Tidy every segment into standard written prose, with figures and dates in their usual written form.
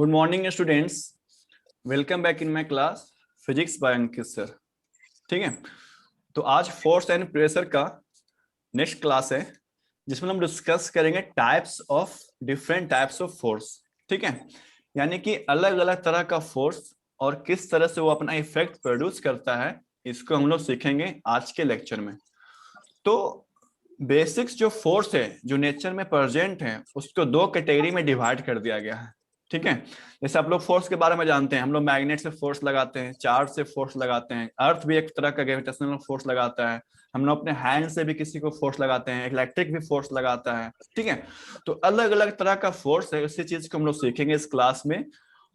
Good morning students, welcome back in my class physics bye Ankit sir. ठीक है, तो आज फोर्स एंड प्रेशर का नेक्स्ट क्लास है जिसमें हम डिस्कस करेंगे डिफरेंट टाइप्स ऑफ फोर्स। ठीक है, यानी कि अलग अलग तरह का फोर्स और किस तरह से वो अपना इफेक्ट प्रोड्यूस करता है, इसको हम लोग सीखेंगे आज के लेक्चर में। तो बेसिक्स जो फोर्स है जो नेचर में प्रेजेंट है उसको दो कैटेगरी में डिवाइड कर दिया गया है। ठीक है, जैसे आप लोग फोर्स के बारे में जानते हैं, हम लोग मैग्नेट से फोर्स लगाते हैं, चार्ज से फोर्स लगाते हैं, अर्थ भी एक तरह का ग्रेविटेशनल फोर्स लगाता है, हम लोग अपने हैंड से भी किसी को फोर्स लगाते हैं, इलेक्ट्रिक भी फोर्स लगाता है। ठीक है, तो अलग अलग तरह का फोर्स है, उसी चीज को हम लोग सीखेंगे इस क्लास में।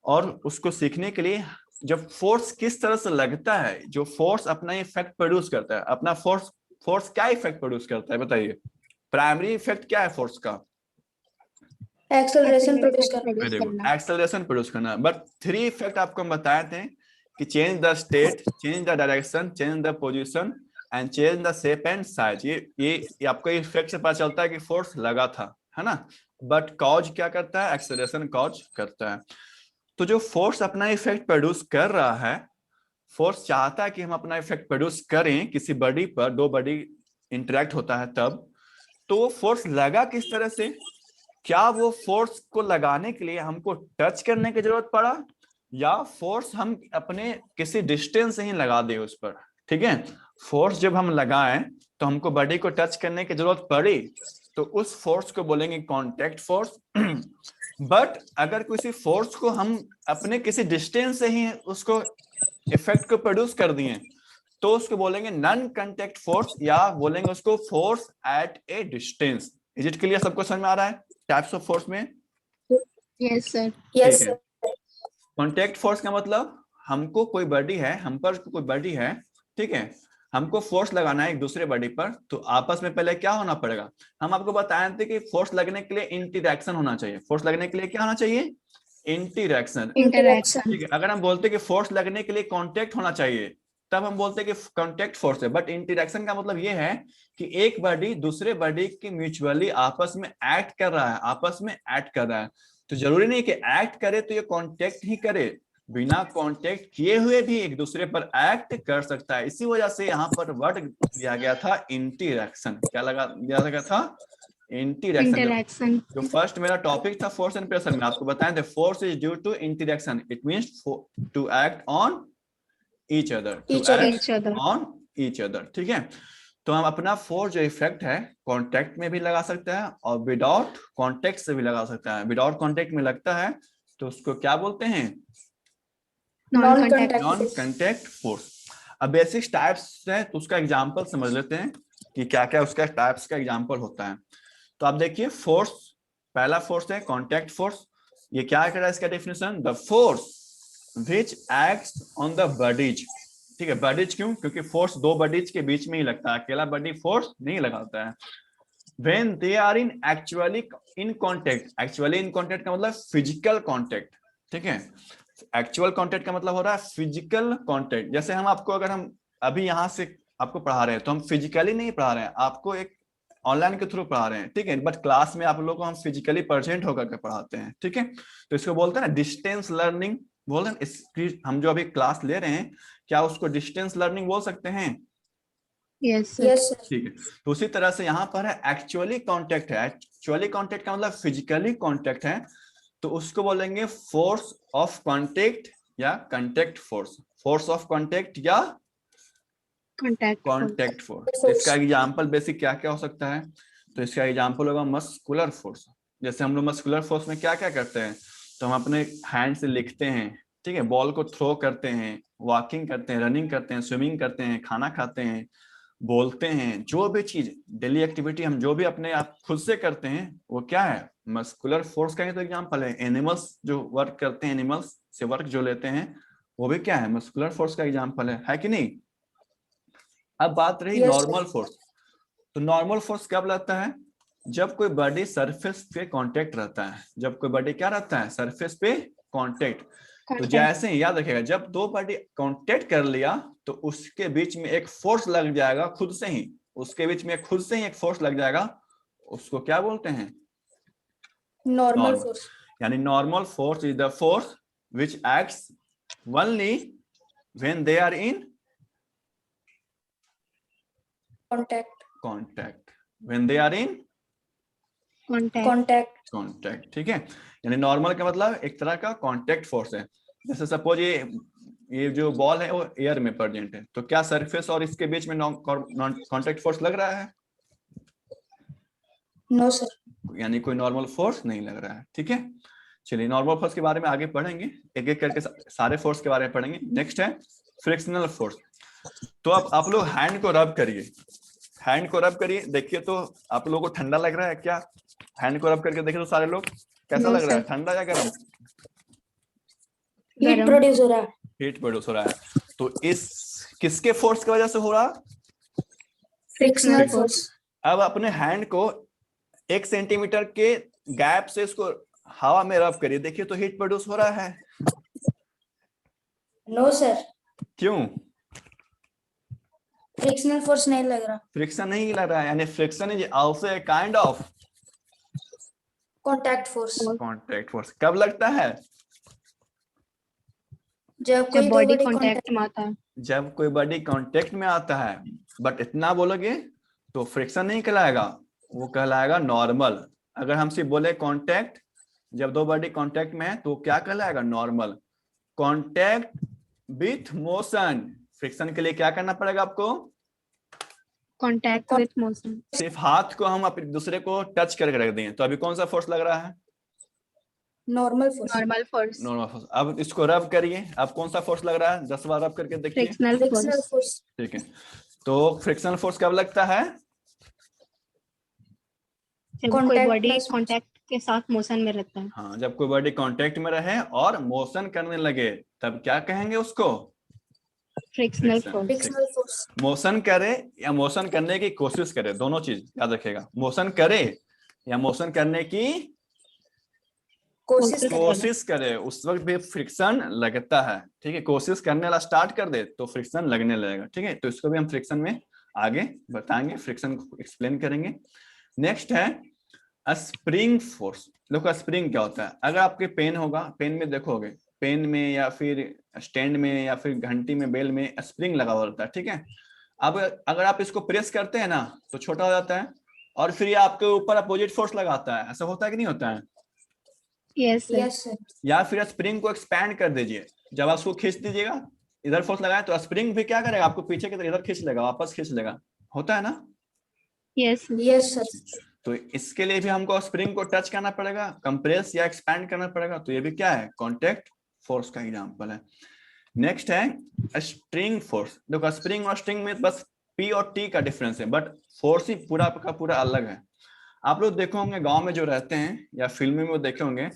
और उसको सीखने के लिए जब फोर्स किस तरह से लगता है, जो फोर्स अपना इफेक्ट प्रोड्यूस करता है, अपना फोर्स क्या इफेक्ट प्रोड्यूस करता है बताइए। प्राइमरी इफेक्ट क्या है फोर्स का? एक्सेलरेशन प्रोड्यूस करना, एक्सेलरेशन प्रोड्यूस करना। बट 3 इफेक्ट आपको हम बताए थे कि change the state, change the direction, change the position and change the shape and size. ये आपको इफेक्ट से पता चलता है कि फोर्स लगा था, है ना। बट कॉज क्या करता है? एक्सेलरेशन कॉज करता है। तो जो फोर्स अपना इफेक्ट प्रोड्यूस कर रहा है, फोर्स चाहता है कि हम अपना इफेक्ट प्रोड्यूस करें किसी बॉडी पर, दो बॉडी इंटरेक्ट होता है तब। तो वो फोर्स लगा किस तरह से? क्या वो फोर्स को लगाने के लिए हमको टच करने की जरूरत पड़ा, या फोर्स हम अपने किसी डिस्टेंस से ही लगा दे उस पर? ठीक है, फोर्स जब हम लगाएं तो हमको बॉडी को टच करने की जरूरत पड़ी, तो उस फोर्स को बोलेंगे कांटेक्ट फोर्स। बट अगर किसी फोर्स को हम अपने किसी डिस्टेंस से ही उसको इफेक्ट को प्रोड्यूस कर दिए, तो उसको बोलेंगे नॉन कांटेक्ट फोर्स, या बोलेंगे उसको force at a distance. Is it clear? सबको समझ में आ रहा है टाइप्स ऑफ फोर्स में? Yes sir. ठीक है, कांटेक्ट फोर्स का मतलब हमको कोई बॉडी है, हम पर कोई बॉडी है, ठीक है, हमको फोर्स लगाना है एक दूसरे बॉडी पर, तो आपस में पहले क्या होना पड़ेगा? हम आपको बताए थे कि फोर्स लगने के लिए इंटरैक्शन होना चाहिए। फोर्स लगने के लिए क्या होना चाहिए? इंटरैक्शन। ठीक है, अगर हम बोलते कि फोर्स लगने के लिए कांटेक्ट होना चाहिए, तब हम बोलते हैं कि कांटेक्ट फोर्स है। बट इंटरैक्शन का मतलब ये है कि एक बॉडी दूसरे बॉडी की म्यूचुअली आपस में एक्ट कर रहा है, आपस में एक्ट कर रहा है। तो जरूरी नहीं कि एक्ट करे तो ये कांटेक्ट ही करे, बिना कांटेक्ट किए हुए भी एक दूसरे पर एक्ट कर सकता है। इसी वजह से यहाँ पर वर्ड दिया गया था इंटरैक्शन। क्या लगा दिया गया था? इंटरैक्शन। जो फर्स्ट मेरा टॉपिक था फोर्स एंड प्रेशर में, आपको बताएं थे force is due to interaction. It means to act on each other, to act on each other. ठीक है, तो हम अपना फोर्स जो इफेक्ट है कांटेक्ट में भी लगा सकते हैं और विदाउट कांटेक्ट से भी लगा सकते हैं। विदाउट कांटेक्ट में लगता है तो उसको क्या बोलते हैं? Non contact force. अब बेसिक टाइप्स है तो उसका एग्जांपल समझ लेते हैं कि क्या क्या उसका टाइप्स का एग्जांपल होता है। तो आप देखिए, फोर्स, पहला फोर्स है कांटेक्ट फोर्स। ये क्या है इसका definition? The force which acts on the bodies। ठीक है, बॉडीज क्यों? क्योंकि फोर्स दो बॉडीज के बीच में ही लगता है, अकेला बॉडी फोर्स नहीं लगाता है। when they are in actually in contact, actually in contact का मतलब फिजिकल कांटेक्ट। ठीक है, एक्चुअल कांटेक्ट का मतलब हो रहा है फिजिकल कांटेक्ट। जैसे हम आपको, अगर हम अभी यहाँ से आपको पढ़ा रहे हैं तो हम फिजिकली नहीं पढ़ा रहे हैं, आपको एक ऑनलाइन के थ्रू पढ़ा रहे हैं। ठीक है, बट क्लास में आप लोगों को हम फिजिकली प्रेजेंट होकर के पढ़ाते हैं। ठीक है, तो इसको बोलते हैं ना डिस्टेंस लर्निंग। बोल रहे हैं हम जो अभी क्लास ले रहे हैं, क्या उसको डिस्टेंस लर्निंग बोल सकते हैं? यस ठीक है, तो उसी तरह से यहाँ पर है एक्चुअली कांटेक्ट है। एक्चुअली कांटेक्ट का मतलब फिजिकली कांटेक्ट है, तो उसको बोलेंगे फोर्स ऑफ कांटेक्ट या contact force. Force of contact या कांटेक्ट फोर्स। इसका एग्जांपल बेसिक क्या क्या हो सकता है? तो इसका एग्जांपल होगा मस्कुलर फोर्स। जैसे हम लोग मस्कुलर फोर्स में क्या क्या करते हैं, तो हम अपने हैंड से लिखते हैं, ठीक है, बॉल को थ्रो करते हैं, वॉकिंग करते हैं, रनिंग करते हैं, स्विमिंग करते हैं, खाना खाते हैं, बोलते हैं, जो भी चीज डेली एक्टिविटी हम जो भी अपने आप खुद से करते हैं वो क्या है? मस्कुलर फोर्स का ही तो एग्जांपल है। एनिमल्स जो वर्क करते हैं, एनिमल्स से वर्क जो लेते हैं, वो भी क्या है? मस्कुलर फोर्स का एग्जांपल है कि नहीं? अब बात रही नॉर्मल फोर्स। तो नॉर्मल फोर्स कब लगता है? जब कोई बॉडी सरफेस पे कांटेक्ट रहता है। जब कोई बॉडी क्या रहता है? सरफेस पे कांटेक्ट। तो जैसे ही याद रखिएगा, जब दो बॉडी कांटेक्ट कर लिया तो उसके बीच में एक फोर्स लग जाएगा खुद से ही, उसके बीच में खुद से ही एक फोर्स लग जाएगा, उसको क्या बोलते हैं? Normal force. यानी normal force is the force which acts only when they are in contact, when they are in contact. ठीक है, यानी नॉर्मल का मतलब एक तरह का कांटेक्ट फोर्स है। जैसे सपोज ये जो बॉल है वो एयर में प्रेजेंट है, तो क्या सरफेस और इसके बीच में नॉन कांटेक्ट फोर्स लग रहा है? नो सर, यानी कोई नॉर्मल फोर्स नहीं लग रहा है। ठीक है, चलिए नॉर्मल फोर्स के बारे में आगे पढ़ेंगे, एक एक करके सारे फोर्स के बारे में पढ़ेंगे। नेक्स्ट है फ्रिक्शनल फोर्स। तो अब आप लोग हैंड को रब करिए, हैंड को रब करिए, देखिए तो आप लोगों को ठंडा लग रहा है क्या? हैंड को रब करके देखिए तो सारे लोग कैसा No, लग रहा है, sir. ठंडा या गर्म? हीट गरम। प्रोड्यूस हो रहा है। हीट प्रोड्यूस हो रहा है। तो इस किसके फोर्स की वजह से हो रहा? Frictional force. अब अपने हैंड को 1 सेंटीमीटर के गैप से इसको हवा में रब करिए, देखिए तो हीट प्रोड्यूस हो रहा है? नो सर, क्यों? फ्रिक्शनल फोर्स नहीं लग रहा। फ्रिक्शन नहीं लग रहा है, यानी friction is also a kind of contact force. Contact force. कब लगता है? जब कोई जब दो बॉडी बॉडी कांटेक्ट में आता है। जब कोई बॉडी कांटेक्ट में आता है। बट इतना बोलोगे तो फ्रिक्शन नहीं कहलाएगा, वो कहलाएगा नॉर्मल। अगर हम सिर्फ बोले कांटेक्ट, जब दो बॉडी कांटेक्ट में है तो क्या कहलाएगा? Normal. Contact with motion, friction के लिए क्या करना पड़ेगा आपको? Contact with motion. सिर्फ हाथ को हम अपने दूसरे को टच करके रख दें तो अभी कौन सा फोर्स लग रहा है? Normal force. Normal force. Normal force. अब इसको रब करिए, अब कौन सा फोर्स लग रहा है? 10 बार रब करके देखिए। Frictional frictional force. फोर्स। ठीक है, तो फ्रिक्शनल फोर्स कब लगता है? जब कोई Contact बॉडी plus- कांटेक्ट के साथ मोशन में रहता है। हाँ, जब कोई बॉडी कांटेक्ट में रहे और मोशन करने लगे तब क्या कहेंगे उसको? Frictional Friction. Force. Frictional force. Motion करे या मोशन करने की कोशिश करे, दोनों चीज याद रखेगा। मोशन करे या मोशन करने की कोशिश करें। कोशिश करे, उस वक्त भी फ्रिक्शन लगता है। ठीक है, कोशिश करने वाला स्टार्ट कर दे तो फ्रिक्शन लगने लगेगा। ठीक है, तो इसको भी हम फ्रिक्शन में आगे बताएंगे, फ्रिक्शन को एक्सप्लेन करेंगे। नेक्स्ट है स्प्रिंग फोर्स। देखो स्प्रिंग क्या होता है, अगर आपके पेन होगा, पेन में देखोगे, पेन में या फिर स्टैंड में या फिर घंटी में, बेल में स्प्रिंग लगा हुआ रहता है। ठीक है, अब अगर आप इसको प्रेस करते हैं ना तो छोटा हो जाता है और फिर ये आपके ऊपर अपोजिट फोर्स लगाता है। ऐसा होता है कि नहीं होता है? Yes sir. Yes sir. या फिर स्प्रिंग को एक्सपैंड कर दीजिए, जब आप उसको खींच दीजिएगा, इधर फोर्स लगाए तो स्प्रिंग भी क्या करेगा? आपको पीछे की तरफ इधर खींच लेगा, वापस खींच लेगा। होता है ना? Yes yes sir. तो इसके लिए भी हमको स्प्रिंग को टच करना पड़ेगा, कंप्रेस या एक्सपैंड करना पड़ेगा। तो ये भी क्या है? कांटेक्ट फोर्स का एग्जांपल है। नेक्स्ट है स्ट्रिंग फोर्स। देखो स्प्रिंग और स्ट्रिंग में बस पी और टी का डिफरेंस है, बट फोर्स ही पूरा का पूरा अलग है। आप लोग देखे होंगे गांव में जो रहते हैं या फिल्म में देखे होंगे,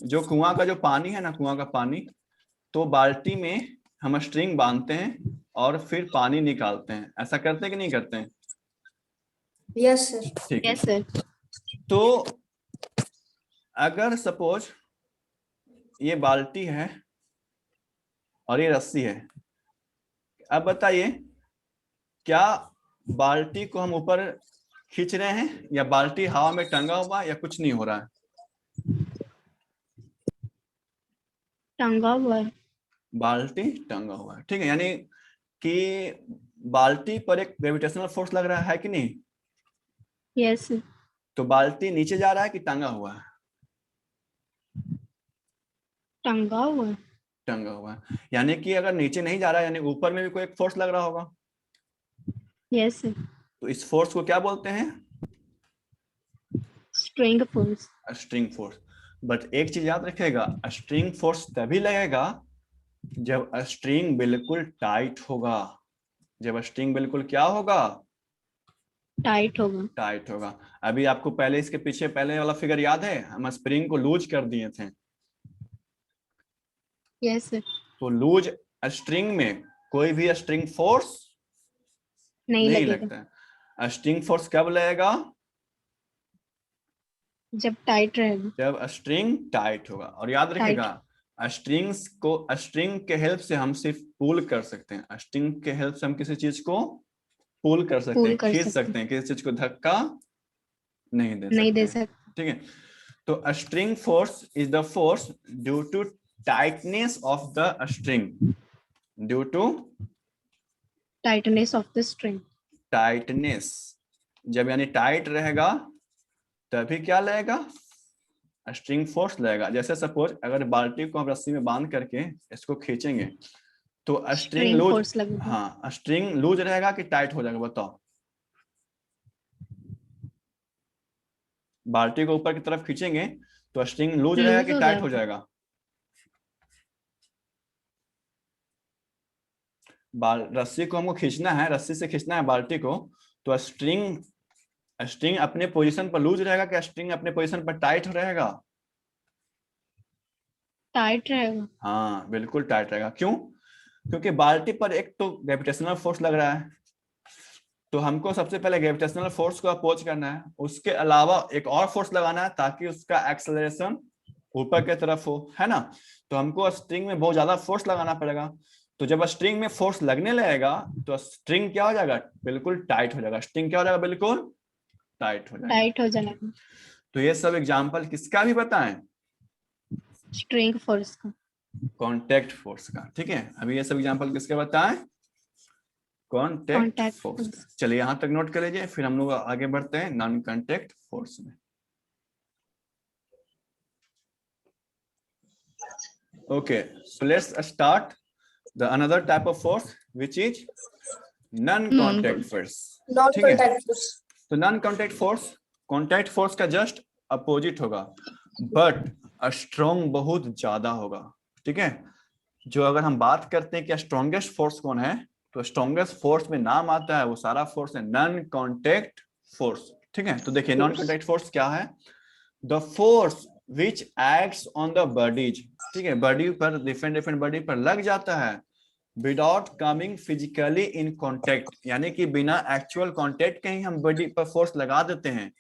जो कुआं का जो पानी है ना, कुआं का पानी, तो बाल्टी में हम स्ट्रिंग बांधते हैं और फिर पानी निकालते हैं। ऐसा करते हैं कि नहीं करते हैं? Yes sir. ठीक है, यस सर। तो अगर सपोज ये बाल्टी है और ये रस्सी है, अब बताइए क्या बाल्टी को हम ऊपर खींच रहे हैं या बाल्टी हवा में टंगा हुआ या कुछ नहीं हो रहा है? टंगा हुआ है। बाल्टी टंगा हुआ है। ठीक है, यानी कि बाल्टी पर एक ग्रेविटेशनल फोर्स लग रहा है कि नहीं? Yes sir. तो बाल्टी नीचे जा रहा है कि टंगा हुआ है? टंगा हुआ है। टंगा हुआ है, यानी कि अगर नीचे नहीं जा रहा है यानी ऊपर में भी कोई एक फोर्स लग रहा होगा। Yes sir. तो इस फोर्स को क्या बोलते हैं? String force. String force. But एक चीज याद रखिएगा, स्ट्रिंग फोर्स तभी लगेगा जब स्ट्रिंग बिल्कुल टाइट होगा। जब स्ट्रिंग बिल्कुल क्या होगा? टाइट होगा। टाइट होगा। अभी आपको पहले इसके पीछे पहले वाला फिगर याद है, हम स्प्रिंग को लूज कर दिए थे। Yes sir. तो लूज स्ट्रिंग में कोई भी स्ट्रिंग फोर्स नहीं नहीं लगेगा लगता है। स्ट्रिंग फोर्स कब लगेगा? जब टाइट रहेगा। जब स्ट्रिंग टाइट होगा। और याद रखिएगा स्ट्रिंग्स को, स्ट्रिंग के हेल्प से हम सिर्फ पुल कर सकते हैं। स्ट्रिंग के हेल्प से हम किसी चीज को पुल कर सकते हैं, खींच सकते हैं, किसी चीज को धक्का नहीं दे नहीं दे सकते। सकते। ठीक है, तो string force is the force due to tightness of the string, due to tightness of the string. Tightness, जब यानी टाइट रहेगा तभी क्या लगेगा, स्ट्रिंग फोर्स लगेगा। जैसे सपोज अगर बाल्टी को हम रस्सी में बांध करके इसको खींचेंगे तो स्ट्रिंग String लूज, force लगेगा। हाँ स्ट्रिंग लूज रहेगा कि टाइट हो जाएगा, बताओ। बाल्टी को ऊपर की तरफ खींचेंगे तो स्ट्रिंग लूज रहेगा लूज कि हो टाइट हो जाएगा। जाएगा। रस्सी को हमको खींचना है, रस्सी से खींचना है बाल्टी को, तो स्ट्रिंग अपने पोजीशन पर लूज रहेगा कि स्ट्रिंग अपने पोजीशन पर टाइट रहेगा? टाइट रहेगा। हाँ बिल्कुल टाइट रहेगा। क्यों? क्योंकि बाल्टी पर एक तो ग्रेविटेशनल फोर्स लग रहा है, तो हमको सबसे पहले ग्रेविटेशनल फोर्स को अपोज करना है, उसके अलावा एक और फोर्स लगाना है ताकि उसका एक्सेलरेशन ऊपर की तरफ हो, है ना। तो हमको स्ट्रिंग में बहुत ज्यादा फोर्स लगाना पड़ेगा। तो जब स्ट्रिंग में फोर्स लगने लगेगा तो स्ट्रिंग क्या हो जाएगा, बिल्कुल टाइट हो जाएगा। स्ट्रिंग क्या हो जाएगा, बिल्कुल टाइट हो जाएगा। टाइट हो जाएगा। तो ये सब एग्जांपल किसका भी बताएं, स्ट्रिंग फोर्स का। कॉन्टैक्ट फोर्स का। ठीक है, अभी ये सब एग्जांपल किसके बताएं, कॉन्टैक्ट Contact फोर्स। force। चलिए यहां तक नोट कर लीजिए, फिर हम लोग आगे बढ़ते हैं नॉन कॉन्टैक्ट फोर्स में। Okay, so let's start the another type of force which is non-contact force। ठीक है, Non-contact force. तो non contact force contact force का जस्ट अपोजिट होगा, बट स्ट्रॉन्ग बहुत ज्यादा होगा। ठीक है, जो अगर हम बात करते हैं कि स्ट्रॉन्गेस्ट फोर्स कौन है, तो स्ट्रॉन्गेस्ट फोर्स में नाम आता है वो सारा फोर्स है नॉन कॉन्टैक्ट फोर्स। ठीक है, तो देखिए नॉन कॉन्टैक्ट फोर्स क्या है, the force which acts on the bodies. ठीक है, बॉडी पर डिफरेंट बॉडी पर लग जाता है without coming physically in contact, यानी कि बिना एक्चुअल कॉन्टेक्ट के ही हम बॉडी पर फोर्स लगा देते हैं,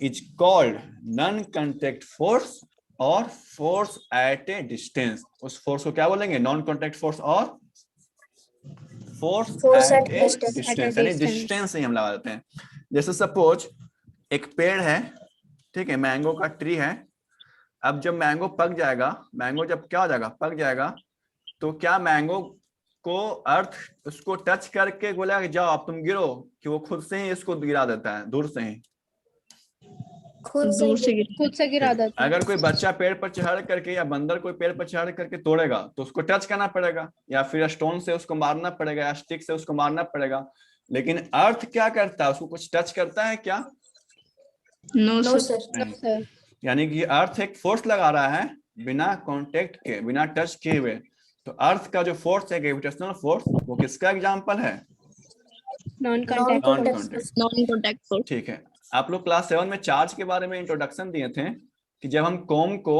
is called non contact force और फोर्स एट ए डिस्टेंस। उस फोर्स को क्या बोलेंगे, नॉन कॉन्टेक्ट फोर्स और force Force at at a distance. Distance, यानी डिस्टेंस से हम लगा देते हैं। जैसे सपोज एक पेड़ है, ठीक है, मैंगो का ट्री है। अब जब मैंगो पक जाएगा, मैंगो जब क्या हो जाएगा, पक जाएगा, तो क्या मैंगो को अर्थ उसको टच करके बोला कि जाओ अब तुम गिरो, कि वो खुद से ही इसको गिरा देता है, दूर से ही? खुद दूर से से गिरा देता है। अगर कोई बच्चा पेड़ पर चढ़ करके या बंदर कोई पेड़ पर चढ़ करके तोड़ेगा तो उसको टच करना पड़ेगा, या फिर स्टोन से उसको मारना पड़ेगा, या स्टिक से उसको मारना पड़ेगा। लेकिन अर्थ क्या करता है, उसको कुछ टच करता है क्या? No, sir. नहीं। सर यानी कि अर्थ एक फोर्स लगा रहा है बिना कांटेक्ट के, बिना टच किए हुए। तो अर्थ का जो फोर्स है ग्रेविटेशनल फोर्स, वो किसका एग्जांपल है, non Non-contact contact Non-contact। force. Non contact force. ठीक है, आप लोग क्लास 7 में चार्ज के बारे में इंट्रोडक्शन दिए थे कि जब हम कॉम को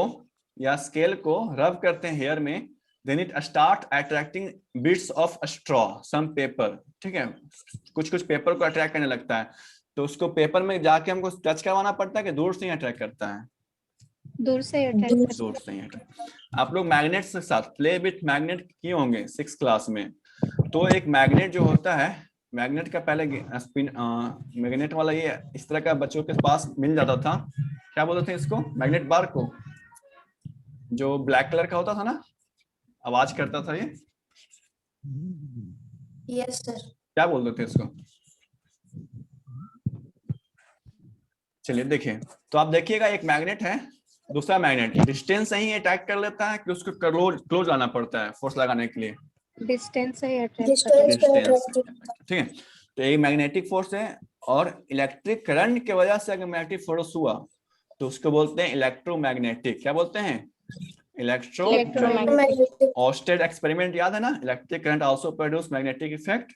या स्केल को रब करते हैं हेयर में, then it start attracting bits of straw some paper. ठीक है, कुछ कुछ पेपर को अट्रैक्ट करने लगता है, तो उसको पेपर में जाके हमको टच करवाना पड़ता है कि दूर से ही अट्रैक्ट करता है? दूर से अटैक। दूर से ही अट्रैक्ट। आप लोग मैग्नेट्स के साथ प्ले विथ मैग्नेट किए होंगे 6 क्लास में। तो एक मैग्नेट जो होता है, मैग्नेट का पहले स्पिन मैग्नेट वाला ये इस तरह का बच्चों के पास मिल जाता था, क्या बोलते थे इसको, मैग्नेट बार को, जो ब्लैक कलर का होता था ना, आवाज करता था ये, Yes, sir. क्या बोलते थे इसको? चलिए देखिए, तो आप देखिएगा एक मैग्नेट है, दूसरा मैग्नेट डिस्टेंस से ही अटैक कर लेता है कि उसको क्लोज आना पड़ता है फोर्स लगाने के लिए? डिस्टेंस से अटैक। Distance पे डिस्टेंस। attract. ठीक है, तो ये मैग्नेटिक फोर्स है, और इलेक्ट्रिक करंट की वजह से अगर मैग्नेटिक फोर्स हुआ तो उसको बोलते हैं इलेक्ट्रोमैग्नेटिक। क्या बोलते हैं, इलेक्ट्रोमैग्नेटिक। Electromagnetic. ऑस्टेड एक्सपेरिमेंट याद है ना, electric current also produce magnetic effect.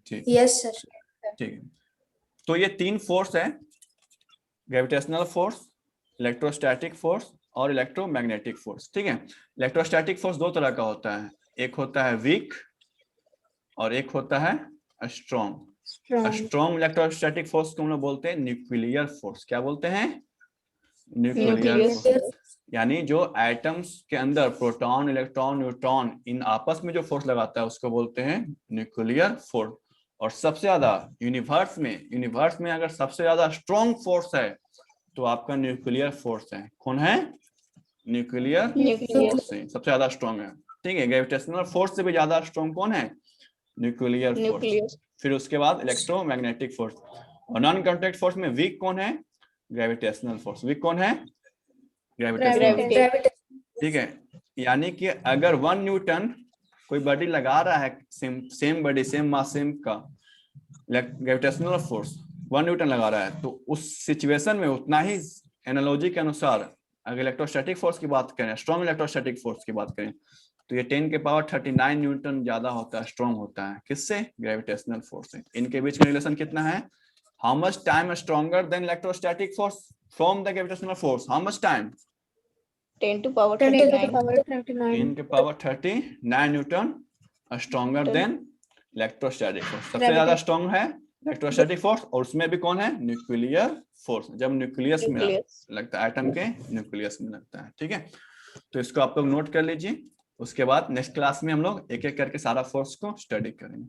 ठीक Yes, sir. ठीक है, तो ये 3 फोर्स है, ग्रेविटेशनल फोर्स, इलेक्ट्रोस्टैटिक फोर्स और इलेक्ट्रोमैग्नेटिक फोर्स। ठीक है, इलेक्ट्रोस्टैटिक फोर्स 2 तरह का होता है, एक होता है वीक और एक होता है स्ट्रॉन्ग। स्ट्रॉन्ग इलेक्ट्रोस्टैटिक फोर्स को हम लोग बोलते हैं न्यूक्लियर फोर्स। क्या बोलते हैं, न्यूक्लियर फोर्स। यानी जो एटम्स के अंदर प्रोटॉन, इलेक्ट्रॉन, न्यूट्रॉन इन आपस में जो फोर्स लगाता है उसको बोलते हैं न्यूक्लियर फोर्स। और सबसे ज्यादा यूनिवर्स में अगर सबसे ज्यादा स्ट्रॉन्ग फोर्स है तो आपका न्यूक्लियर फोर्स है। कौन है? न्यूक्लियर न्यूक्लियर फोर्स से सबसे ज्यादा स्ट्रॉन्ग है। ठीक है, ग्रेविटेशनल फोर्स से भी ज्यादा स्ट्रॉन्ग कौन है? Nuclear force. न्यूक्लियर फिर उसके बाद इलेक्ट्रोमैग्नेटिक फोर्स। और नॉन कांटेक्ट फोर्स में वीक कौन है? Gravitational force. वीक कौन है? ग्रेविटेशनल। ग्रेविटी ठीक है, यानी कि अगर 1 न्यूटन कोई बॉडी लगा रहा है, same body same mass same का ग्रेविटेशनल फोर्स 1 न्यूटन लगा रहा है, तो उस सिचुएशन में उतना ही एनालॉजी के अनुसार अगर इलेक्ट्रोस्टैटिक फोर्स की बात करें, स्ट्रॉन्ग इलेक्ट्रोस्टैटिक फोर्स की बात करें, तो ये 10 के पावर 39 न्यूटन ज्यादा होता है, स्ट्रॉन्ग होता है। किससे? ग्रेविटेशनल फोर्स से। इनके बीच का रिलेशन कितना है? How much time stronger than electrostatic force from the gravitational force? How much time? 10 to power 10 to the 39 power 10 39 के power 39 Newton stronger than electrostatic force. सबसे ज्यादा स्ट्रॉन्ग है इलेक्ट्रोस्टैटिक फोर्स, और उसमें भी कौन है? Nuclear force. जब न्यूक्लियस में लगता है, एटम के न्यूक्लियस में लगता है। ठीक है, तो इसको आप लोग नोट कर लीजिए। उसके बाद नेक्स्ट क्लास में हम लोग एक एक करके सारा फोर्स को स्टडी करेंगे।